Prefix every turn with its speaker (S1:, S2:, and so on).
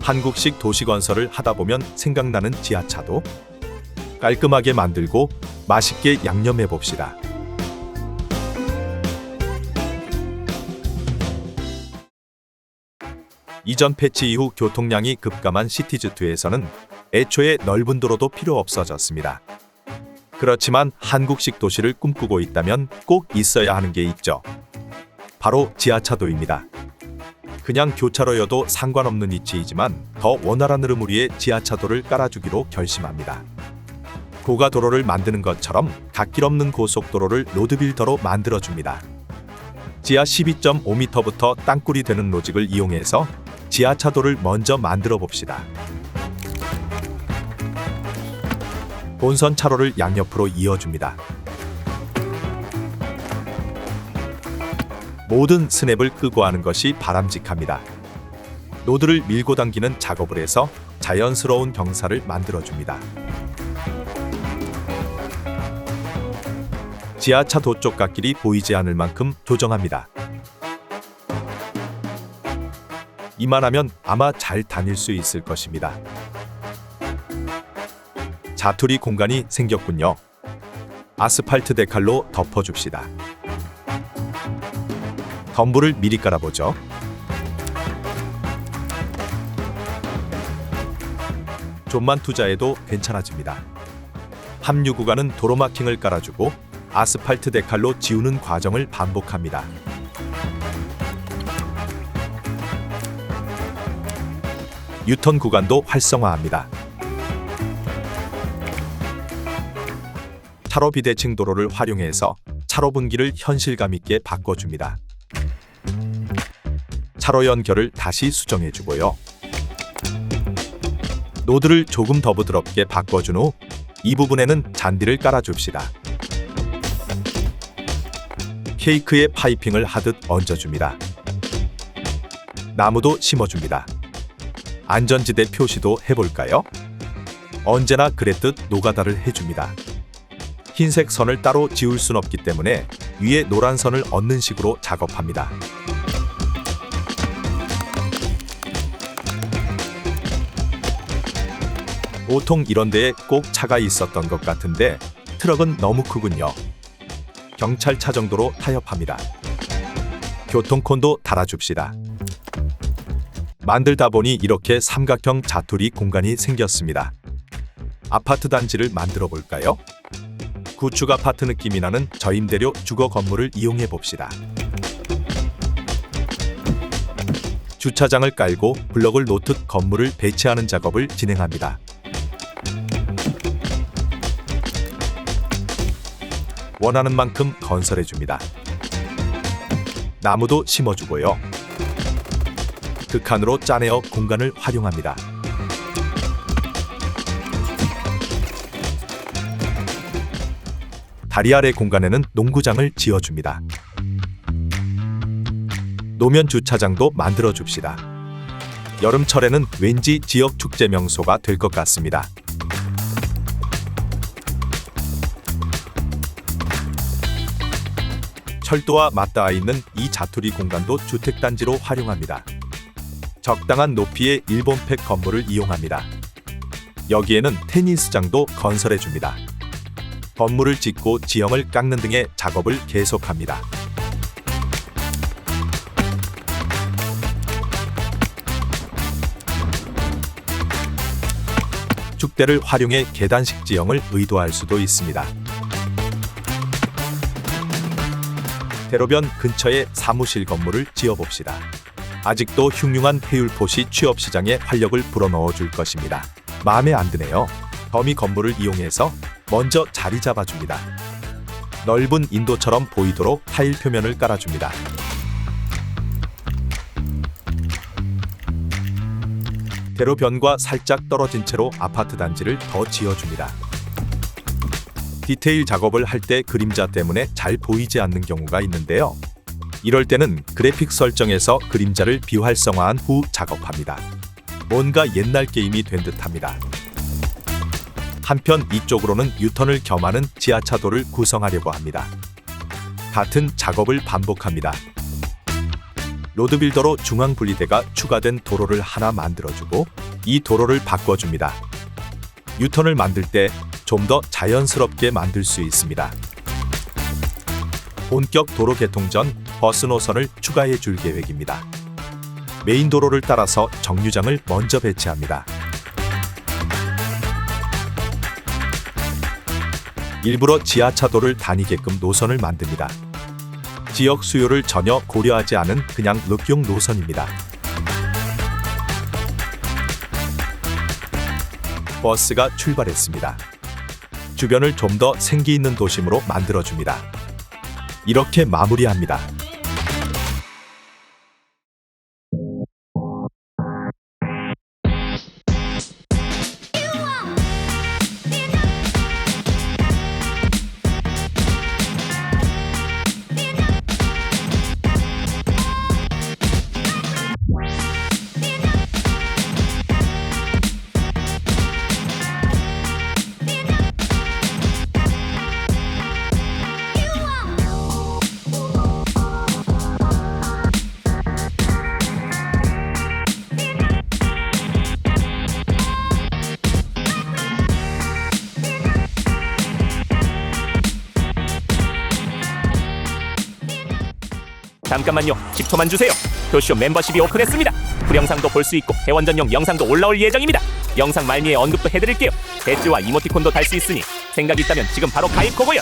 S1: 한국식 도시건설을 하다 보면 생각나는 지하차도? 깔끔하게 만들고 맛있게 양념해 봅시다. 이전 패치 이후 교통량이 급감한 시티즈2에서는 애초에 넓은 도로도 필요 없어졌습니다. 그렇지만 한국식 도시를 꿈꾸고 있다면 꼭 있어야 하는 게 있죠. 바로 지하차도입니다. 그냥 교차로여도 상관없는 위치이지만 더 원활한 흐름을 위해 지하차도를 깔아주기로 결심합니다. 고가도로를 만드는 것처럼 갓길 없는 고속도로를 로드빌더로 만들어줍니다. 지하 12.5m부터 땅굴이 되는 로직을 이용해서 지하차도를 먼저 만들어 봅시다. 본선 차로를 양옆으로 이어줍니다. 모든 스냅을 끄고 하는 것이 바람직합니다. 노드를 밀고 당기는 작업을 해서 자연스러운 경사를 만들어줍니다. 지하차도 쪽 갓길이 보이지 않을 만큼 조정합니다. 이만하면 아마 잘 다닐 수 있을 것입니다. 자투리 공간이 생겼군요. 아스팔트 데칼로 덮어줍시다. 덤불을 미리 깔아보죠. 좀만 투자해도 괜찮아집니다. 합류 구간은 도로마킹을 깔아주고 아스팔트 데칼로 지우는 과정을 반복합니다. 유턴 구간도 활성화합니다. 차로 비대칭 도로를 활용해서 차로 분기를 현실감 있게 바꿔줍니다. 차로 연결을 다시 수정해주고요. 노드를 조금 더 부드럽게 바꿔준 후 이 부분에는 잔디를 깔아줍시다. 케이크에 파이핑을 하듯 얹어줍니다. 나무도 심어줍니다. 안전지대 표시도 해볼까요? 언제나 그랬듯 노가다를 해줍니다. 흰색 선을 따로 지울 순 없기 때문에 위에 노란 선을 얹는 식으로 작업합니다. 보통 이런 데에 꼭 차가 있었던 것 같은데 트럭은 너무 크군요. 경찰차 정도로 타협합니다. 교통콘도 달아줍시다. 만들다 보니 이렇게 삼각형 자투리 공간이 생겼습니다. 아파트 단지를 만들어 볼까요? 구축 아파트 느낌이 나는 저임대료 주거 건물을 이용해 봅시다. 주차장을 깔고 블럭을 놓듯 건물을 배치하는 작업을 진행합니다. 원하는 만큼 건설해 줍니다. 나무도 심어주고요. 극한으로 짜내어 공간을 활용합니다. 다리 아래 공간에는 농구장을 지어줍니다. 노면 주차장도 만들어줍시다. 여름철에는 왠지 지역 축제 명소가 될 것 같습니다. 철도와 맞닿아 있는 이 자투리 공간도 주택단지로 활용합니다. 적당한 높이의 일본팩 건물을 이용합니다. 여기에는 테니스장도 건설해줍니다. 건물을 짓고 지형을 깎는 등의 작업을 계속합니다. 축대를 활용해 계단식 지형을 의도할 수도 있습니다. 대로변 근처에 사무실 건물을 지어봅시다. 아직도 흉흉한 해율포시 취업시장에 활력을 불어넣어 줄 것입니다. 마음에 안 드네요. 더미 건물을 이용해서 먼저 자리 잡아줍니다. 넓은 인도처럼 보이도록 타일 표면을 깔아줍니다. 대로변과 살짝 떨어진 채로 아파트 단지를 더 지어줍니다. 디테일 작업을 할 때 그림자 때문에 잘 보이지 않는 경우가 있는데요. 이럴 때는 그래픽 설정에서 그림자를 비활성화한 후 작업합니다. 뭔가 옛날 게임이 된 듯합니다. 한편 이쪽으로는 유턴을 겸하는 지하차도를 구성하려고 합니다. 같은 작업을 반복합니다. 로드빌더로 중앙분리대가 추가된 도로를 하나 만들어주고 이 도로를 바꿔줍니다. 유턴을 만들 때 좀 더 자연스럽게 만들 수 있습니다. 본격 도로 개통 전 버스 노선을 추가해 줄 계획입니다. 메인 도로를 따라서 정류장을 먼저 배치합니다. 일부러 지하차도를 다니게끔 노선을 만듭니다. 지역 수요를 전혀 고려하지 않은 그냥 룩용 노선입니다. 버스가 출발했습니다. 주변을 좀 더 생기 있는 도심으로 만들어줍니다. 이렇게 마무리합니다.
S2: 잠깐만요. 10초만 주세요. 도쇼 멤버십이 오픈했습니다. 풀영상도 볼 수 있고 회원 전용 영상도 올라올 예정입니다. 영상 말미에 언급도 해드릴게요. 배지와 이모티콘도 달 수 있으니 생각 있다면 지금 바로 가입하고요.